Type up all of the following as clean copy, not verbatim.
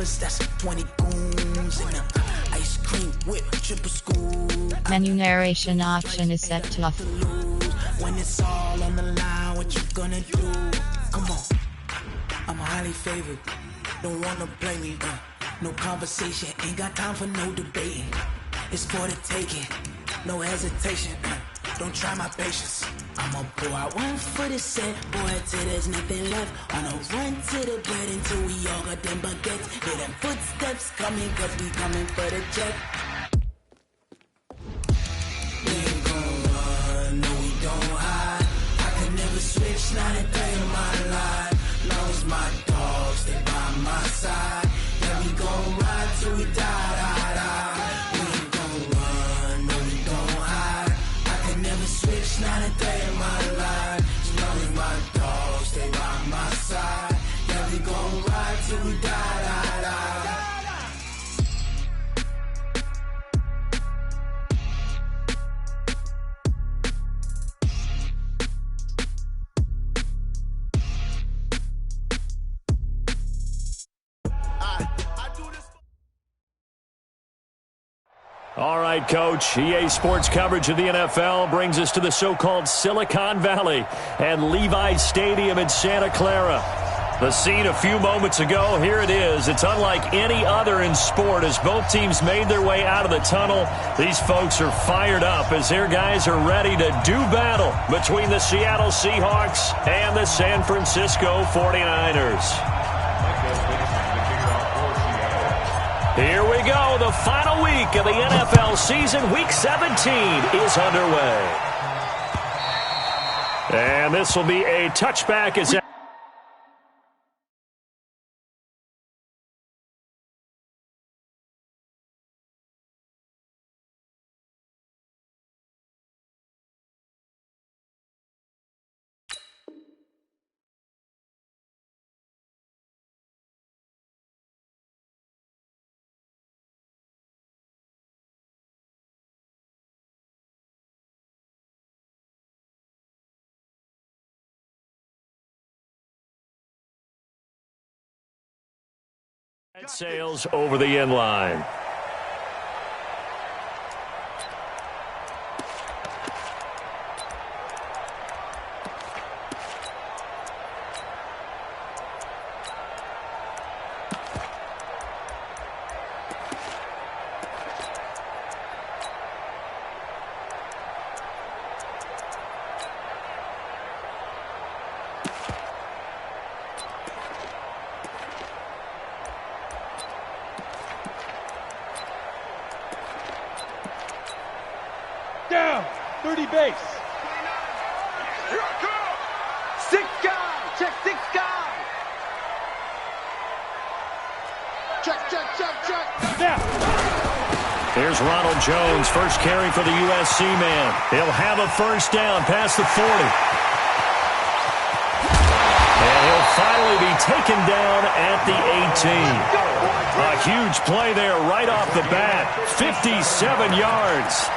lovers, that's 20 goons in the ice cream whip, triple scoop. Menu narration option is set to off. When it's all on the line, what you gonna do? Come on, I'm highly favored. Don't wanna play me, no conversation, ain't got time for no debating. It's for the taking, no hesitation. Don't try my patience. I'ma pour out one for the set, boy, till there's nothing left. On a run to the bread until we all got them baguettes. Hear them footsteps coming, cause we coming for the check. We ain't gon' run, no we don't hide. I can never switch, not a day in my life. Long as my dogs stay by my side. Yeah, we gon' ride till we die, die, die. We ain't gon' run, no we don't hide. I can never switch, not a day in my life. As long as my dogs stay by my side. Yeah, we gon' ride till we die, die, die. All right, Coach. EA Sports coverage of the NFL brings us to the so-called Silicon Valley and Levi's Stadium in Santa Clara. The scene a few moments ago, here it is. It's unlike any other in sport as both teams made their way out of the tunnel. These folks are fired up as their guys are ready to do battle between the Seattle Seahawks and the San Francisco 49ers. Here we go. The final week of the NFL season. Week 17 is underway. And this will be a touchback as sails over the end line. Down, 30 base. Here I come. 6 guy, check 6 guy. Check. Now. Here's Ronald Jones, first carry for the USC man. He'll have a first down past the 40. And he'll finally be taken down at the 18. A huge play there right off the bat. 57 yards.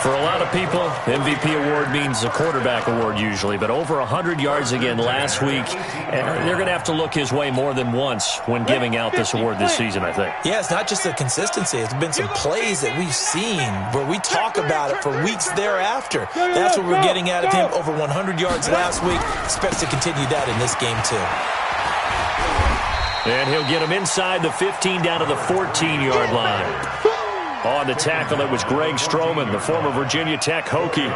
For a lot of people, MVP award means a quarterback award usually, but over 100 yards again last week. And they're going to have to look his way more than once when giving out this award this season, I think. Yeah, it's not just the consistency. It's been some plays that we've seen where we talk about it for weeks thereafter. That's what we're getting out of him. Over 100 yards last week. Expects to continue that in this game, too. And he'll get him inside the 15 down to the 14-yard line. On the tackle, it was Greg Stroman, the former Virginia Tech Hokie.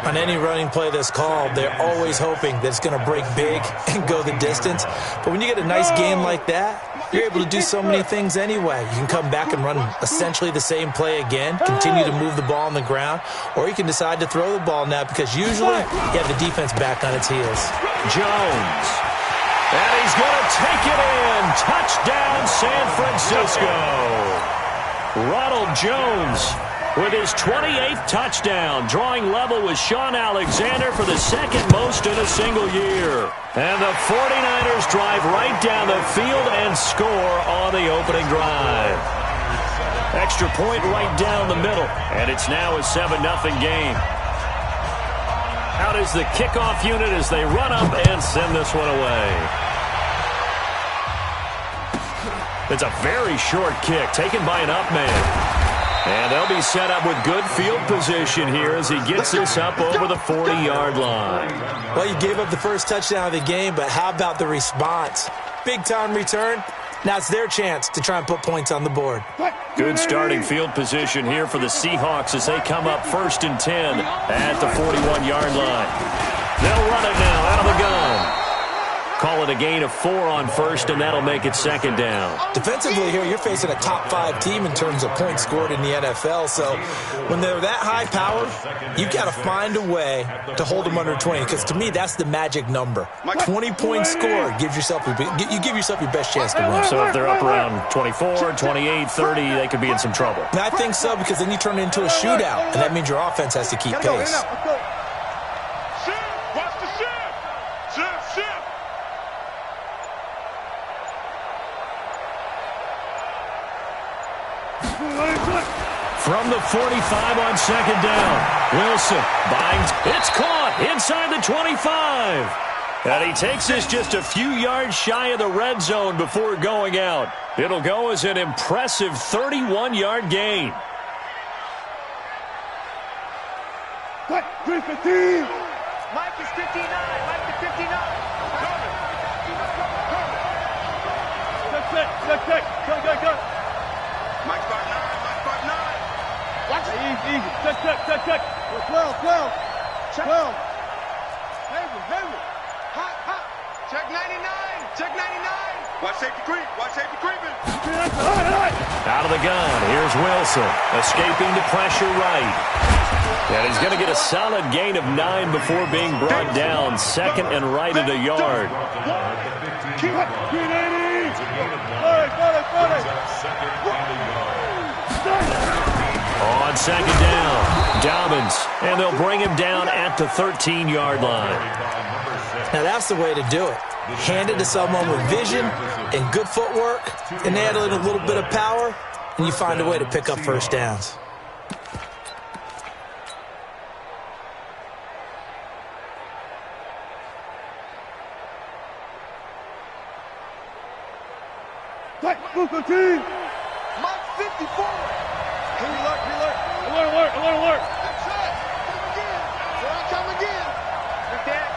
On any running play that's called, they're always hoping that it's going to break big and go the distance. But when you get a nice game like that, you're able to do so many things anyway. You can come back and run essentially the same play again, continue to move the ball on the ground, or you can decide to throw the ball now because usually you have the defense back on its heels. Jones. And he's going to take it in. Touchdown, San Francisco. Ronald Jones with his 28th touchdown, drawing level with Sean Alexander for the second most in a single year. And the 49ers drive right down the field and score on the opening drive. Extra point right down the middle, and it's now a 7-0 game. Out is the kickoff unit as they run up and send this one away. It's a very short kick taken by an up man. And they'll be set up with good field position here as he gets this up over the 40-yard line. Well, you gave up the first touchdown of the game, but how about the response? Big-time return. Now it's their chance to try and put points on the board. Good starting field position here for the Seahawks as they come up 1st and 10 at the 41-yard line. They'll run it now out of the gun. Call it a gain of 4 on first, and that'll make it 2nd down. Defensively here, you're facing a top-5 team in terms of points scored in the NFL. So when they're that high-powered, you got to find a way to hold them under 20. Because to me, that's the magic number. 20 points scored you give yourself your best chance to win. So if they're up around 24, 28, 30, they could be in some trouble. And I think so, because then you turn it into a shootout, and that means your offense has to keep pace. From the 45 on 2nd down, Wilson binds. It's caught inside the 25. And he takes this just a few yards shy of the red zone before going out. It'll go as an impressive 31-yard gain. What? 315. Mike is 59. Mike is 59. Check. Go. Mike's got 9. Watch it. Easy. Check. 12. Check. 12. Heavy. Hot. Check 99. Watch safety creeping. Out of the gun. Here's Wilson. Escaping the pressure right. And he's going to get a solid gain of 9 before being brought down. 2nd and right at a yard. Keep it. 380. On 2nd down, Dobbins, and they'll bring him down at the 13-yard line. Now that's the way to do it. Hand it to someone with vision and good footwork, and add in a little bit of power, and you find a way to pick up first downs. Mike 54. Alert. That's it. Come again. Pick that.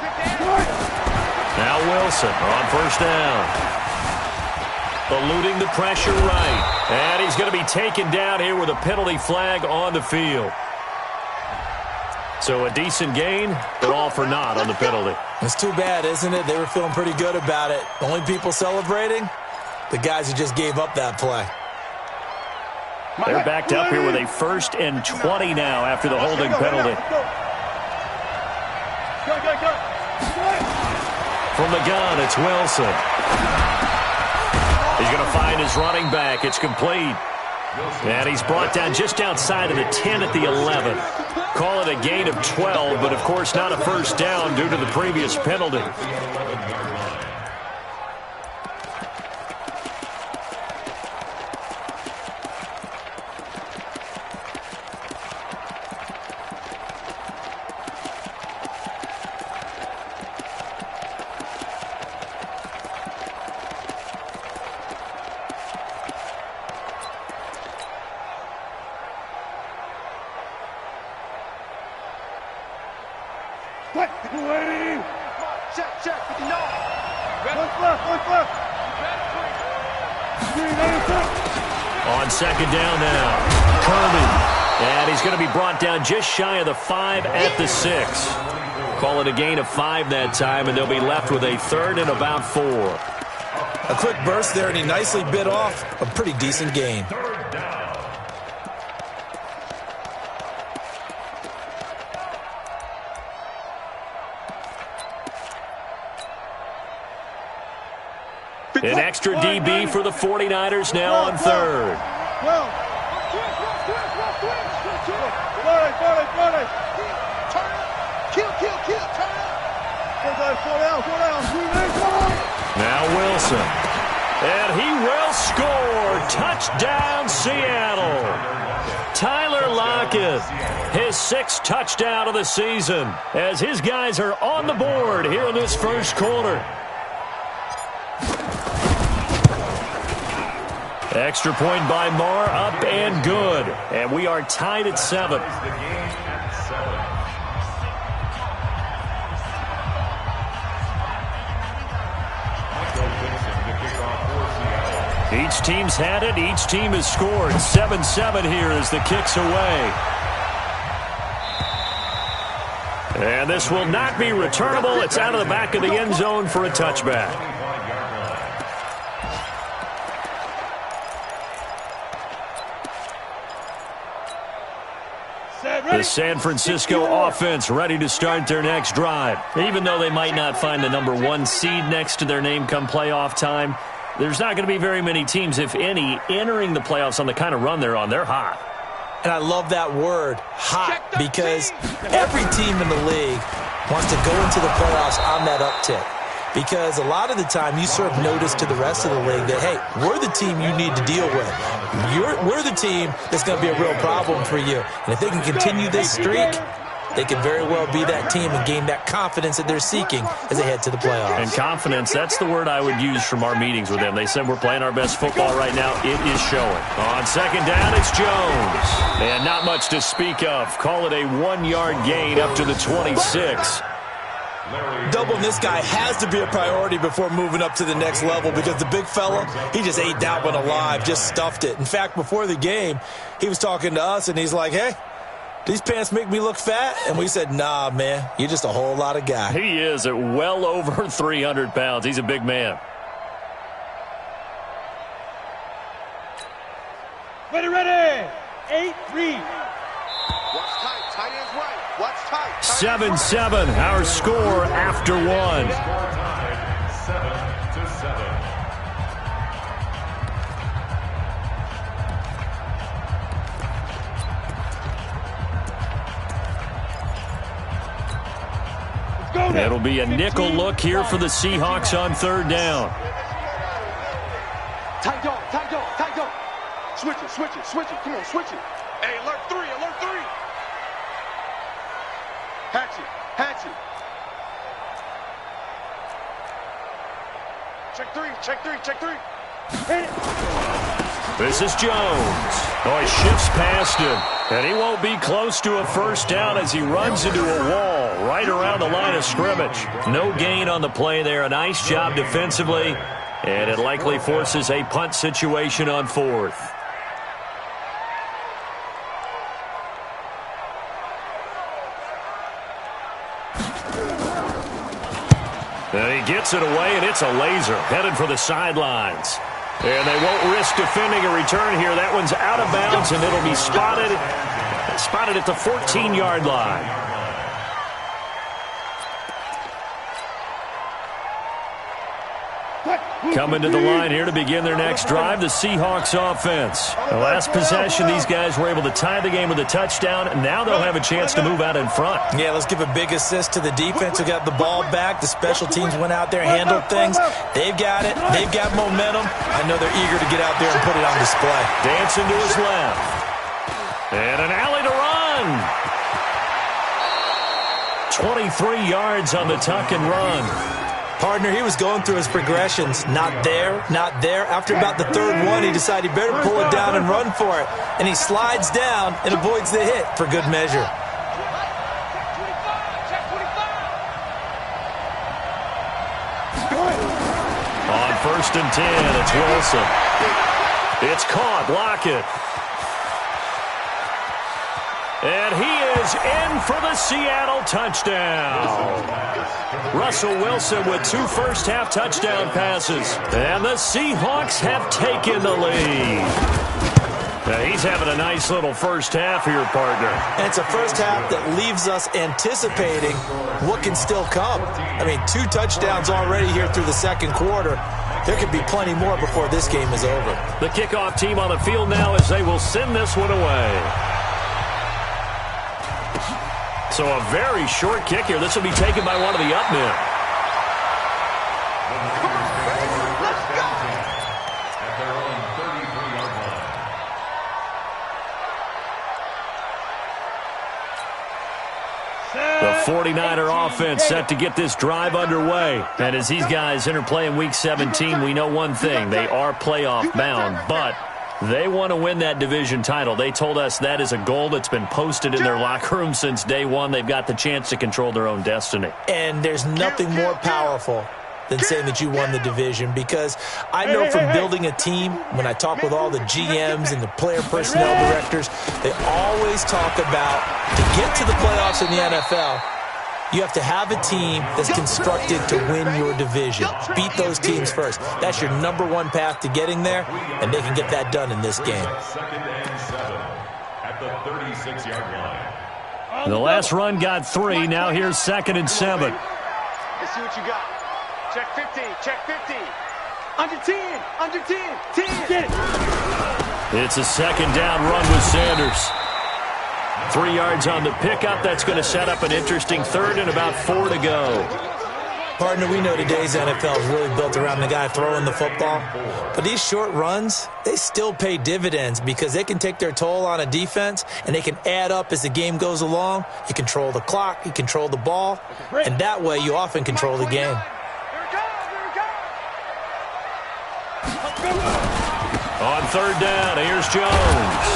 Now Wilson on 1st down. Eluding the pressure right. And he's going to be taken down here with a penalty flag on the field. So a decent gain, but all for naught on the penalty. It's too bad, isn't it? They were feeling pretty good about it. The only people celebrating, the guys who just gave up that play. They're backed up here with a 1st and 20 now after the holding penalty. Go. From the gun, it's Wilson. He's going to find his running back. It's complete. And he's brought down just outside of the 10 at the 11. Call it a gain of 12, but of course not a first down due to the previous penalty. Check. No. Left. On 2nd down now, Kirby. And he's going to be brought down just shy of the 5 at the 6. Call it a gain of 5 that time, and they'll be left with a 3rd and about 4. A quick burst there, and he nicely bit off a pretty decent gain. An extra DB for the 49ers now on 3rd. Now Wilson. And he will score. Touchdown, Seattle. Tyler Lockett, his 6th touchdown of the season, as his guys are on the board here in this first quarter. Extra point by Marr, up and good. And we are tied at 7. Each team's had it. Each team has scored. 7-7 here as the kick's away. And this will not be returnable. It's out of the back of the end zone for a touchback. The San Francisco offense ready to start their next drive. Even though they might not find the number 1 seed next to their name come playoff time, there's not going to be very many teams, if any, entering the playoffs on the kind of run they're on. They're hot. And I love that word, hot, because every team in the league wants to go into the playoffs on that uptick. Because a lot of the time you serve notice to the rest of the league that, hey, we're the team you need to deal with. We're the team that's going to be a real problem for you. And if they can continue this streak, they could very well be that team and gain that confidence that they're seeking as they head to the playoffs. And confidence, that's the word I would use from our meetings with them. They said we're playing our best football right now. It is showing. On second down, it's Jones. And not much to speak of. Call it a 1-yard gain up to the 26. Doubling this guy has to be a priority before moving up to the next level because the big fella, he just ate that one alive, just stuffed it. In fact, before the game, he was talking to us, and he's like, hey, these pants make me look fat? And we said, nah, man, you're just a whole lot of guy. He is at well over 300 pounds. He's a big man. Ready. 8-3. Watch tight. Tight ends right. Watch tight. 7-7, our score after 1. 7-7. It'll be a nickel look here for the Seahawks on third down. Tight dog. Switch it. Come on, switch it. Hey, alert 3. Hatch it. Check three. Hit it. This is Jones. Oh, he shifts past him. And he won't be close to a first down as he runs into a wall right around the line of scrimmage. No gain on the play there. A nice job defensively. And it likely forces a punt situation on 4th. And he gets it away, and it's a laser headed for the sidelines. And they won't risk defending a return here. That one's out of bounds, and it'll be spotted at the 14-yard line. Coming to the line here to begin their next drive, the Seahawks offense. The last possession, these guys were able to tie the game with a touchdown, and now they'll have a chance to move out in front. Yeah, let's give a big assist to the defense who got the ball back. The special teams went out there, handled things. They've got it. They've got momentum. I know they're eager to get out there and put it on display. Dancing to his left. And an alley to run. 23 yards on the tuck and run. Partner, he was going through his progressions. Not there. After about the third one, he decided he better pull it down and run for it. And he slides down and avoids the hit for good measure. On 1st and 10, it's Wilson. It's caught. Lockett. And he is in for the Seattle touchdown. Russell Wilson with 2 first-half touchdown passes. And the Seahawks have taken the lead. Now he's having a nice little first half here, partner. And it's a first half that leaves us anticipating what can still come. I mean, 2 touchdowns already here through the second quarter. There could be plenty more before this game is over. The kickoff team on the field now as they will send this one away. So a very short kick here. This will be taken by one of the up men. The 49er offense set to get this drive underway. And as these guys interplay in Week 17, we know one thing. They are playoff bound, but they want to win that division title. They told us that is a goal that's been posted in their locker room since day one. They've got the chance to control their own destiny. And there's nothing more powerful than saying that you won the division, because I know from building a team, when I talk with all the GMs and the player personnel directors, they always talk about, to get to the playoffs in the NFL, you have to have a team that's constructed to win your division. Beat those teams first. That's your number one path to getting there, and they can get that done in this game. At the 36-yard line. The last run got 3. Now here's 2nd and 7. Let's see what you got. Check 50, check 50. Under 10, under 10, 10. Get it. It's a 2nd down run with Sanders. 3 yards on the pickup. That's going to set up an interesting 3rd and about 4 to go. Partner, we know today's NFL is really built around the guy throwing the football. But these short runs, they still pay dividends because they can take their toll on a defense, and they can add up as the game goes along. You control the clock, you control the ball, and that way you often control the game. On 3rd down, here's Jones.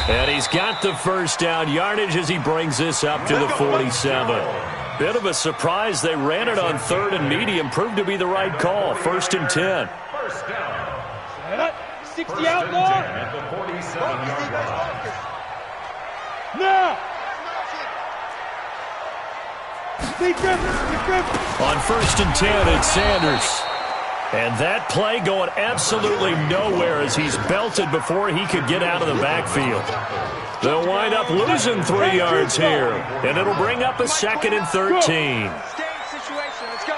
And he's got the first down yardage as he brings this up to the 47. Bit of a surprise. They ran it on 3rd and medium. Proved to be the right call. 1st and 10. 60 out more. At the 47-yard line. Now. On 1st and 10, it's Sanders. And that play going absolutely nowhere as he's belted before he could get out of the backfield. They'll wind up losing 3 yards here, and it'll bring up a 2nd and 13. Situation, let's go.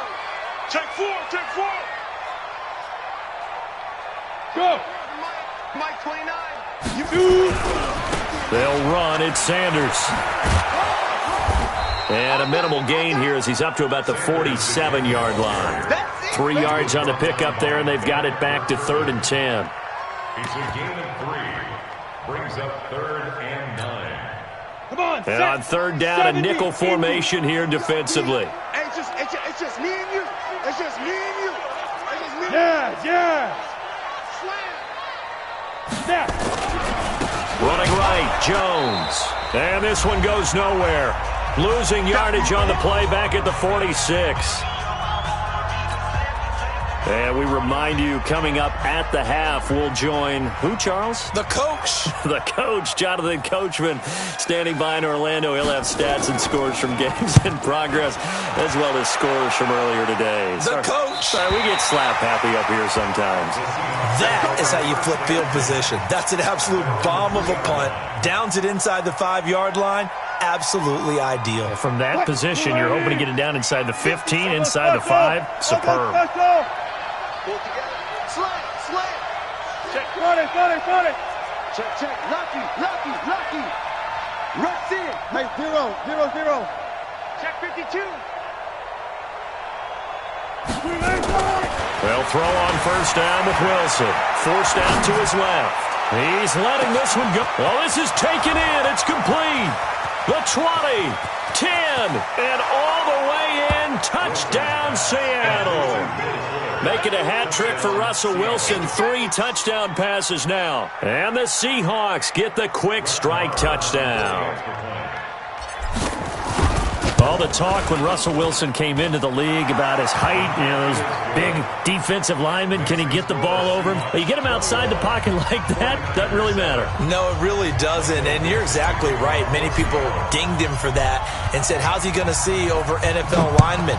Check 4, check 4. Go. Mike 29. They'll run. It's Sanders. And a minimal gain here as he's up to about the 47-yard line. 3 yards on the pickup there, and they've got it back to 3rd and 10. It's a gain of 3. Brings up 3rd and 9. Come on, and on 3rd down, a nickel formation here defensively. Hey, it's just me and you. It's just me and you. Yeah. Snap. Running right, Jones. And this one goes nowhere. Losing yardage on the play back at the 46. And we remind you, coming up at the half, we'll join who, Charles? The coach. The coach, Jonathan Coachman, standing by in Orlando. He'll have stats and scores from games in progress, as well as scores from earlier today. The coach. Sorry, we get slap happy up here sometimes. That is how you flip field position. That's an absolute bomb of a punt. Downs it inside the 5-yard line. Absolutely ideal. From that position, you're hoping to get it down inside the 15, inside the 5. Superb. Pull together. Slam. Check. Got it. Check. Lucky. Rush in. Hey, 0. Check 52. They'll throw on 1st down with Wilson. Forced out to his left. He's letting this one go. Well, this is taken in. It's complete. The 20, 10, and all the way in. Touchdown, Seattle. Making a hat trick for Russell Wilson. 3 touchdown passes now. And the Seahawks get the quick strike touchdown. All the talk when Russell Wilson came into the league about his height, those big defensive linemen, can he get the ball over him? You get him outside the pocket like that, doesn't really matter. No, it really doesn't, and you're exactly right. Many people dinged him for that and said, how's he going to see over NFL linemen?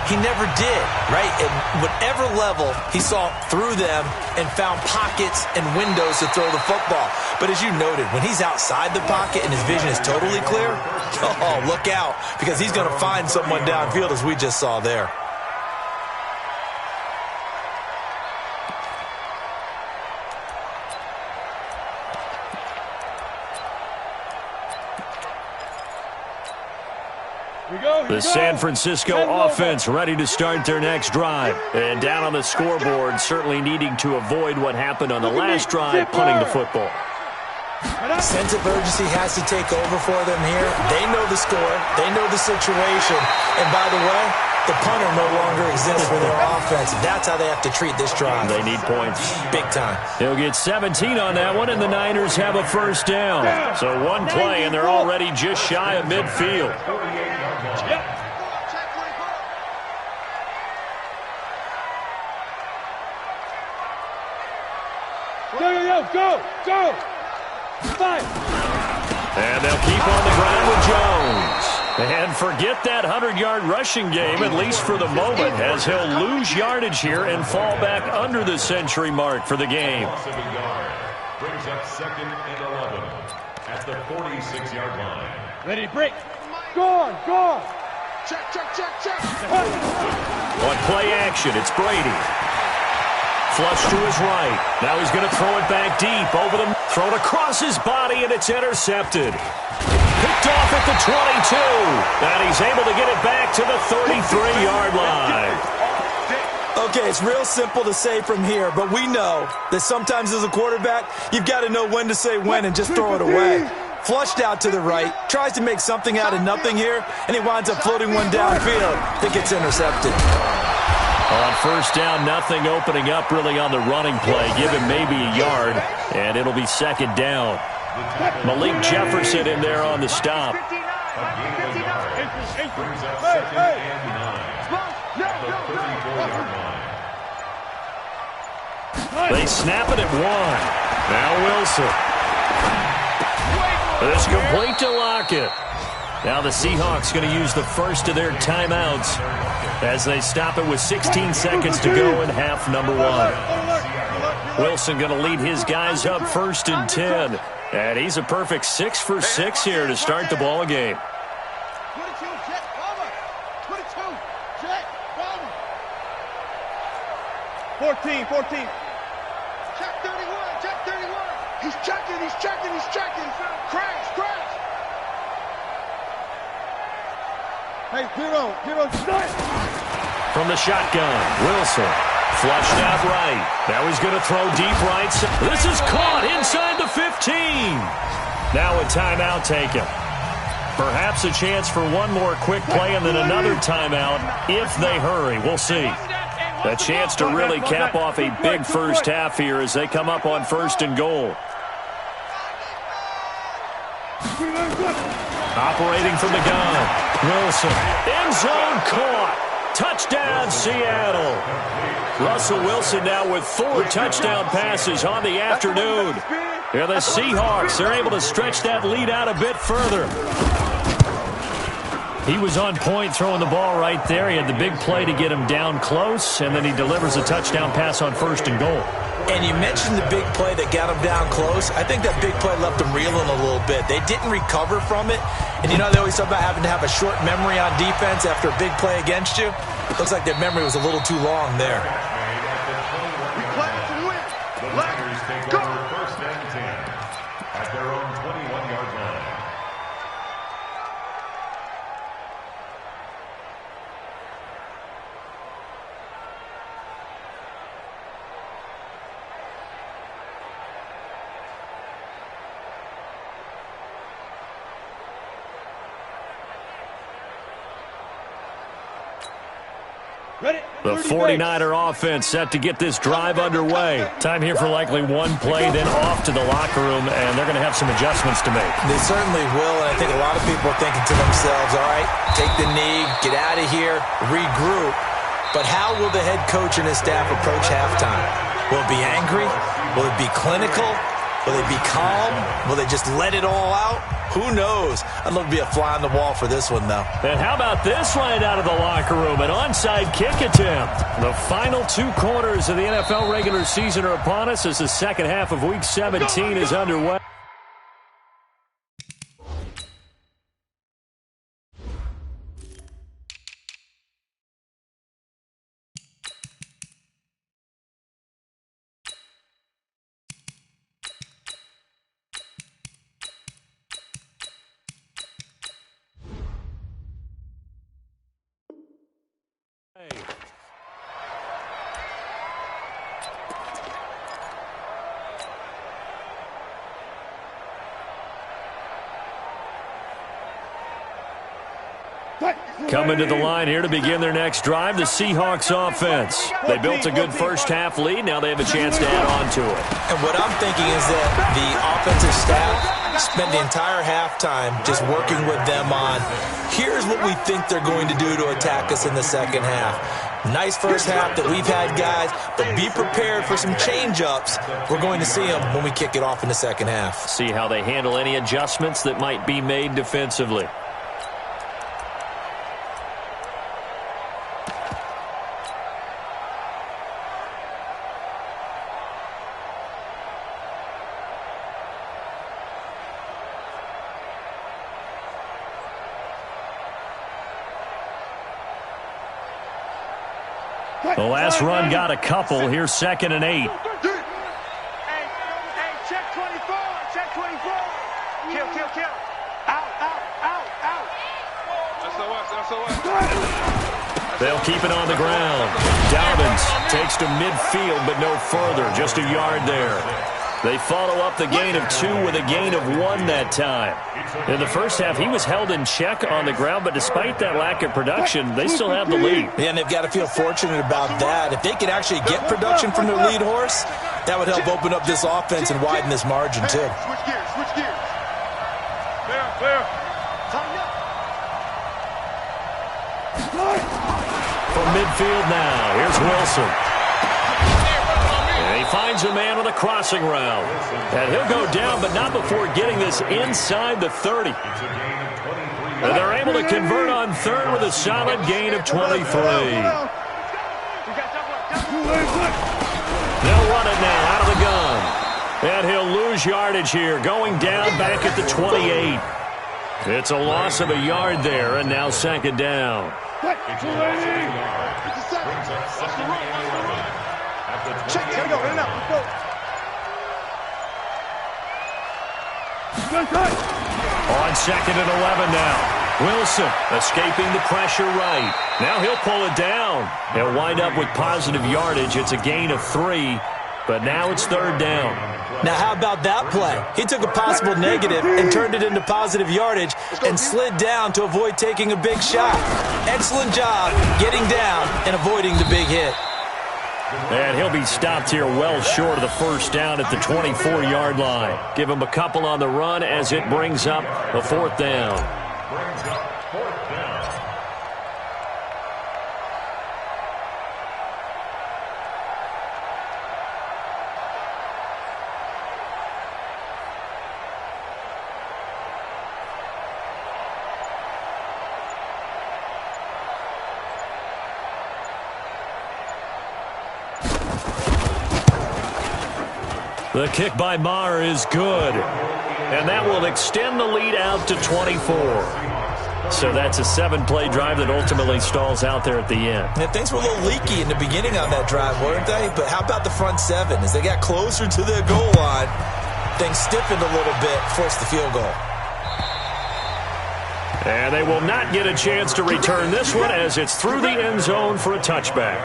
He never did, right? At whatever level, he saw through them and found pockets and windows to throw the football. But as you noted, when he's outside the pocket and his vision is totally clear, oh, look out, because he's going to find someone downfield, as we just saw there. The San Francisco offense ready to start their next drive. And down on the scoreboard, certainly needing to avoid what happened on the last drive, punting the football. Sense of urgency has to take over for them here. They know the score. They know the situation. And by the way, the punter no longer exists for their offense. That's how they have to treat this drive. They need points. Big time. He'll get 17 on that one, and the Niners have a first down. So one play, and they're already just shy of midfield. Go! Five. And they'll keep on the ground with Jones. And forget that 100-yard rushing game, at least for the moment, as he'll lose yardage here and fall back under the century mark for the game. Brings up 2nd and 11 at the 46-yard line. Ready to break. Go on. Check. On play action, it's Brady. Flush to his right. Now he's going to throw it back deep over the... Thrown across his body, and it's intercepted. Picked off at the 22. And he's able to get it back to the 33-yard line. Okay, it's real simple to say from here, but we know that sometimes as a quarterback, you've got to know when to say when and just throw it away. Flushed out to the right, tries to make something out of nothing here, and he winds up floating one downfield that gets intercepted. On first down, nothing opening up really on the running play. Give him maybe a yard, and it'll be second down. Malik Jefferson in there on the stop. Brings up 2nd and 9 at the 34-yard line. They snap it at 1. Now Wilson. It's complete to Lockett. Now the Seahawks going to use the first of their timeouts as they stop it with 16 seconds to go in half number 1. Wilson going to lead his guys up 1st and 10. And he's a perfect 6 for 6 here to start the ball game. 14. Check 31. He's checking. Crash. Hey, Hero, start. From the shotgun, Wilson. Flushed out right. Now he's going to throw deep right. This is caught inside the 15. Now a timeout taken. Perhaps a chance for one more quick play and then another timeout if they hurry. We'll see. A chance to really cap off a big first half here as they come up on 1st and goal. Operating from the gun. Wilson. End zone caught. Touchdown, Seattle. Russell Wilson now with 4 touchdown passes on the afternoon. Here the Seahawks, they're able to stretch that lead out a bit further. He was on point throwing the ball right there. He had the big play to get him down close, and then he delivers a touchdown pass on 1st and goal. And you mentioned the big play that got him down close. I think that big play left them reeling a little bit. They didn't recover from it. And you know they always talk about having to have a short memory on defense after a big play against you. Looks like their memory was a little too long there. The Niners take over 1st and 10 at their own 21-yard line. The 49er offense set to get this drive underway. Time here for likely one play, then off to the locker room, and they're going to have some adjustments to make. They certainly will, and I think a lot of people are thinking to themselves, all right, take the knee, get out of here, regroup. But how will the head coach and his staff approach halftime? Will it be angry? Will it be clinical? Will they be calm? Will they just let it all out? Who knows? I'd love to be a fly on the wall for this one, though. And how about this right out of the locker room? An onside kick attempt. The final 2 quarters of the NFL regular season are upon us as the second half of Week 17 is underway. Coming to the line here to begin their next drive, the Seahawks offense. They built a good first-half lead. Now they have a chance to add on to it. And what I'm thinking is that the offensive staff spent the entire halftime just working with them on, here's what we think they're going to do to attack us in the second half. Nice first half that we've had, guys, but be prepared for some change-ups. We're going to see them when we kick it off in the second half. See how they handle any adjustments that might be made defensively. The last run got a couple. Here's 2nd and 8. Hey, check 24. Check 24. Kill. Out. SOS. They'll keep it on the ground. Dobbins takes to midfield, but no further. Just a yard there. They follow up the gain of 2 with a gain of 1 that time. In the first half, he was held in check on the ground, but despite that lack of production, they still have the lead. Yeah, and they've got to feel fortunate about that. If they could actually get production from their lead horse, that would help open up this offense and widen this margin, too. Switch gears. Clear. From midfield now, here's Wilson. And he finds a man with a crossing route. And he'll go down, but not before getting this inside the 30. And they're able to convert on third with a solid gain of 23. They'll run it now out of the gun. And he'll lose yardage here, going down back at the 28. It's a loss of a yard there, and now 2nd down. On 2nd and 11 now. Wilson escaping the pressure right. Now he'll pull it down. They'll wind up with positive yardage. It's a gain of 3, but now it's 3rd down. Now, how about that play? He took a possible negative and turned it into positive yardage and slid down to avoid taking a big shot. Excellent job getting down and avoiding the big hit. And he'll be stopped here well short of the first down at the 24-yard line. Give him a couple on the run as it brings up a 4th down. The kick by Maher is good. And that will extend the lead out to 24. So that's a 7-play drive that ultimately stalls out there at the end. Yeah, things were a little leaky in the beginning on that drive, weren't they? But how about the front 7? As they got closer to the goal line, things stiffened a little bit, forced the field goal. And they will not get a chance to return this one as it's through the end zone for a touchback.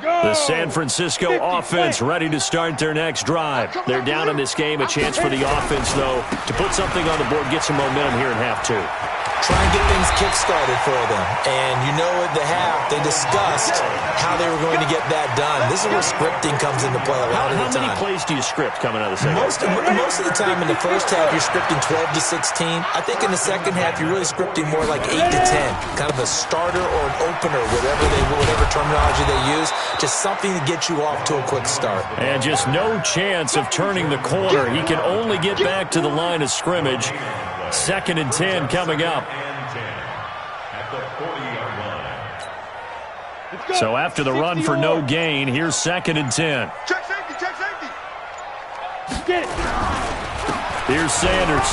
The San Francisco offense ready to start their next drive. They're down in this game. A chance for the offense, though, to put something on the board, get some momentum here in half 2. Try and get things kick-started for them. And you know at the half, they discussed how they were going to get that done. This is where scripting comes into play a lot of the time. How many plays do you script coming out of the second half? Most of the time in the first half, you're scripting 12 to 16. I think in the second half, you're really scripting more like 8 to 10. Kind of a starter or an opener, whatever terminology they use. Just something to get you off to a quick start. And just no chance of turning the corner. He can only get back to the line of scrimmage. 2nd and 10 coming up. So after the run for no gain, here's 2nd and 10. Check safety. Here's Sanders.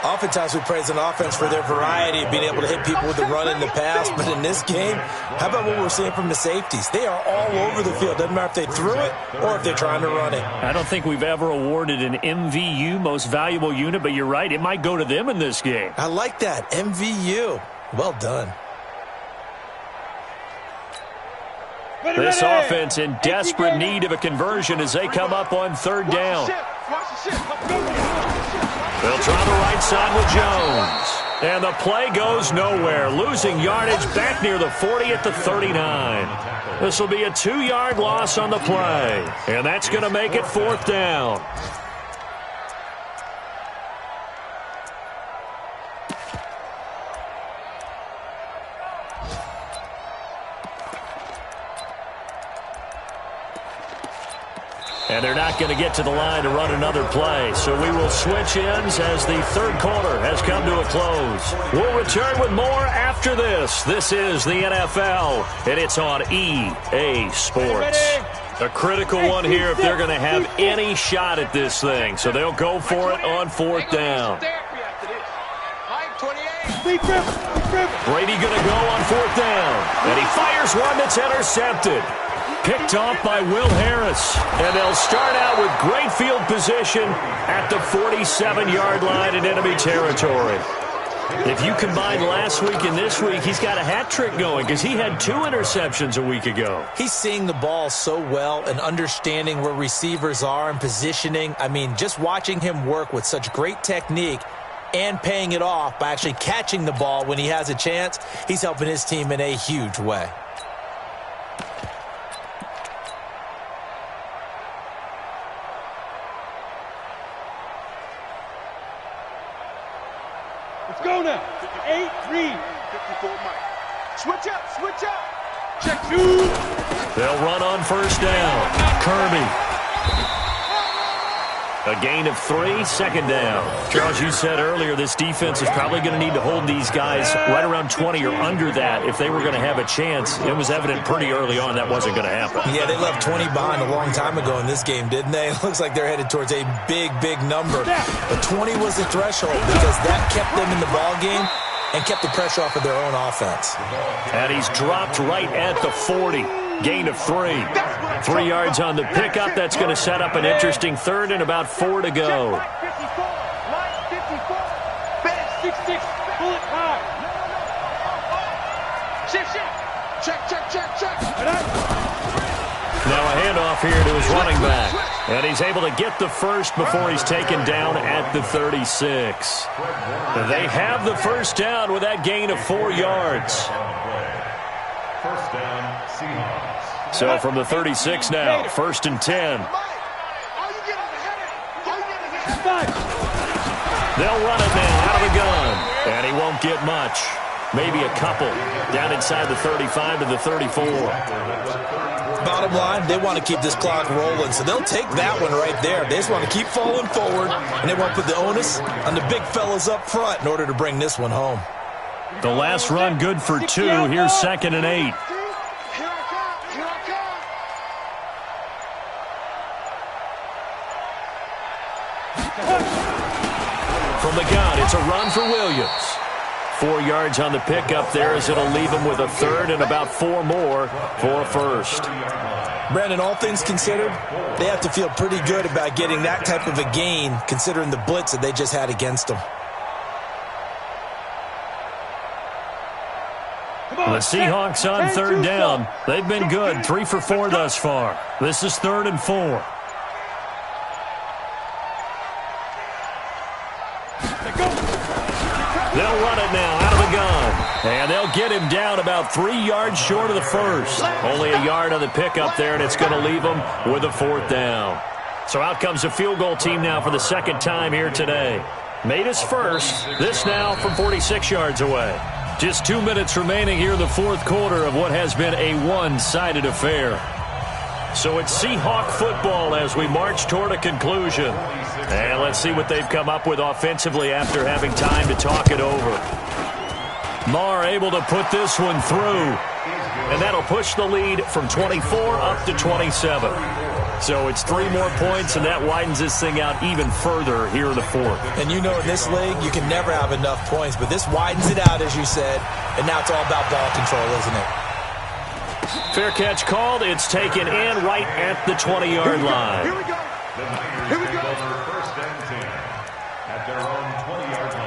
Oftentimes we praise an offense for their variety of being able to hit people with the run in the pass, but in this game, how about what we're seeing from the safeties? They are all over the field. Doesn't matter if they threw it or if they're trying to run it. I don't think we've ever awarded an MVU, most valuable unit, but you're right, it might go to them in this game. I like that, MVU. Well done. This offense in desperate need of a conversion as they come up on third down. They'll try the right side with Jones. And the play goes nowhere, losing yardage back near the 40 at the 39. This will be a 2-yard loss on the play, and that's going to make it fourth down. And they're not going to get to the line to run another play. So we will switch ends as the third quarter has come to a close. We'll return with more after this. This is the NFL, and it's on EA Sports. A critical one here if they're going to have any shot at this thing. So they'll go for it on fourth down. Brady going to go on fourth down. And he fires one that's intercepted. Picked off by Will Harris. And they'll start out with great field position at the 47-yard line in enemy territory. If you combine last week and this week, he's got a hat trick going because he had 2 interceptions a week ago. He's seeing the ball so well and understanding where receivers are and positioning. I mean, just watching him work with such great technique and paying it off by actually catching the ball when he has a chance, he's helping his team in a huge way. Go now. 8-3. 54 Mike. Switch up. Switch up. Check 2. They'll run on first down. Kirby. A gain of 3, second down. Charles, you said earlier this defense is probably going to need to hold these guys right around 20 or under that if they were going to have a chance. It was evident pretty early on that wasn't going to happen. Yeah, they left 20 behind a long time ago in this game, didn't they? It looks like they're headed towards a big, big number. But 20 was the threshold because that kept them in the ball game and kept the pressure off of their own offense. And he's dropped right at the 40. Gain of 3. 3 yards on the pickup. That's going to set up an interesting third and about 4 to go. Now a handoff here to his running back. And he's able to get the first before he's taken down at the 36. They have the first down with that gain of 4 yards. First down, Seahawks. So from the 36 now, 1st and 10. They'll run it now out of the gun. And he won't get much. Maybe a couple. Down inside the 35 to the 34. Bottom line, they want to keep this clock rolling, so they'll take that one right there. They just want to keep falling forward, and they want to put the onus on the big fellas up front in order to bring this one home. The last run good for 2. Here's 2nd and 8. From the gun, it's a run for Williams. 4 yards on the pickup there as it'll leave him with a third and about 4 more for a first. Brandon, all things considered, they have to feel pretty good about getting that type of a gain considering the blitz that they just had against them. The Seahawks on third down. They've been good, 3 for 4 thus far. This is 3rd and 4. They'll run it now out of the gun. And they'll get him down about 3 yards short of the first. Only a yard on the pickup there, and it's going to leave him with a 4th down. So out comes a field goal team now for the 2nd time here today. Made his first. This now from 46 yards away. Just 2 minutes remaining here in the 4th quarter of what has been a one-sided affair. So it's Seahawk football as we march toward a conclusion. And let's see what they've come up with offensively after having time to talk it over. Marr able to put this one through. And that'll push the lead from 24 up to 27. So it's 3 more points, and that widens this thing out even further here in the fourth. And you know in this league, you can never have enough points, but this widens it out, as you said, and now it's all about ball control, isn't it? Fair catch called. It's taken in right at the 20-yard line. Here we go. The Niners Here we take go. over first and 10 at their own 20-yard line.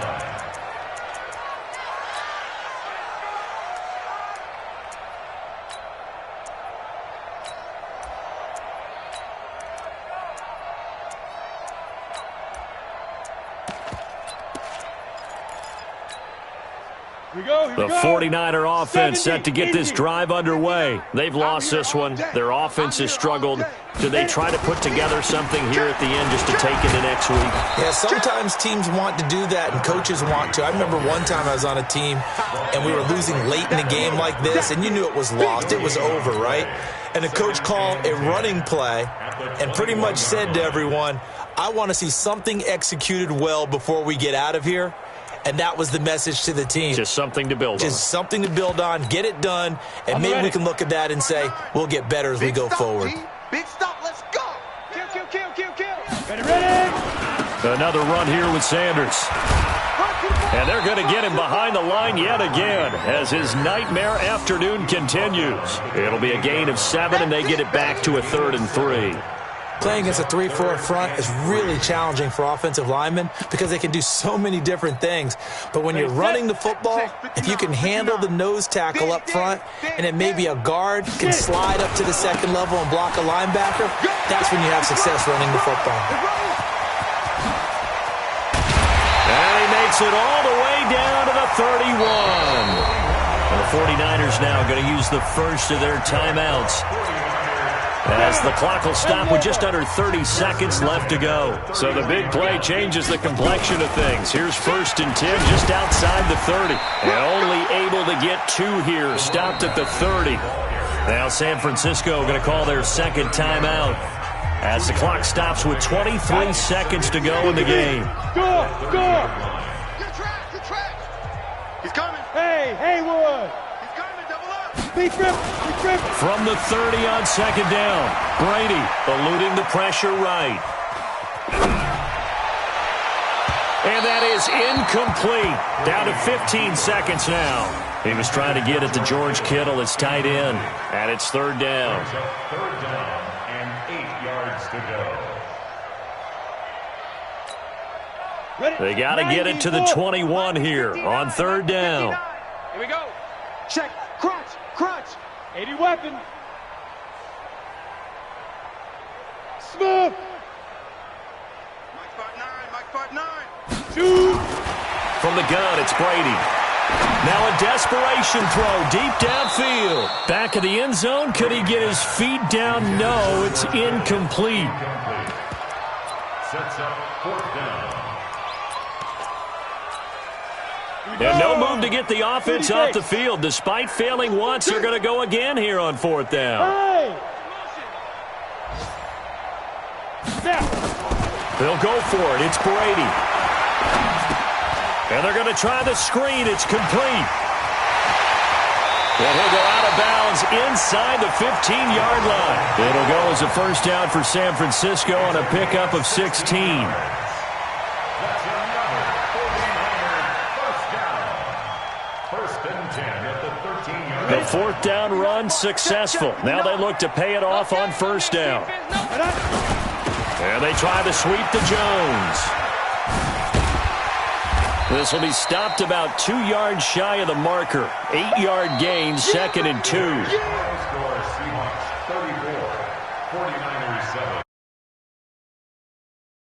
The 49er offense set to get this drive underway. They've lost this one. Their offense has struggled. Do they try to put together something here at the end just to take into next week? Yeah, sometimes teams want to do that and coaches want to. I remember one time I was on a team and we were losing late in a game like this, and you knew it was lost. It was over, right? And the coach called a running play and pretty much said to everyone, I want to see something executed well before we get out of here. And that was the message to the team. Just something to build on. Just something to build on, get it done, and maybe we can look at that and say, we'll get better as we go forward. Big stop, let's go. Kill. Ready. Another run here with Sanders. And they're going to get him behind the line yet again as his nightmare afternoon continues. It'll be a gain of 7, and they get it back to a 3rd and 3. Playing against a 3-4 front is really challenging for offensive linemen because they can do so many different things. But when you're running the football, if you can handle the nose tackle up front and then maybe a guard can slide up to the second level and block a linebacker, that's when you have success running the football. And he makes it all the way down to the 31. And the 49ers now going to use the first of their timeouts, as the clock will stop with just under 30 seconds left to go. So the big play changes the complexion of things. Here's 1st and 10 just outside the 30. And only able to get 2 here, stopped at the 30. Now San Francisco going to call their second timeout as the clock stops with 23 seconds to go in the game. Go. Good track. He's coming. Hey, Haywood. He's coming, double up. Be tripping. From the 30 on 2nd down, Brady eluding the pressure right. And that is incomplete. Down to 15 seconds now. He was trying to get it to George Kittle. It's tight end, and it's 3rd down. 3rd down and 8 yards to go. They got to get it to the 21 here on 3rd down. Here we go. Check. Crunch. 80 weapon. Smooth. Mike 5'9". Shoot. From the gun, it's Brady. Now a desperation throw deep downfield. Back of the end zone. Could he get his feet down? No, it's incomplete. Sets up 4th down. And no move to get the offense off the field. Despite failing once, they're going to go again here on 4th down. They'll go for it. It's Brady. And they're going to try the screen. It's complete. And he'll go out of bounds inside the 15-yard line. It'll go as a 1st down for San Francisco on a pickup of 16. The 4th down run successful. Now they look to pay it off on 1st down. And they try to sweep to Jones. This will be stopped about 2 yards shy of the marker. 8-yard gain, 2nd and 2.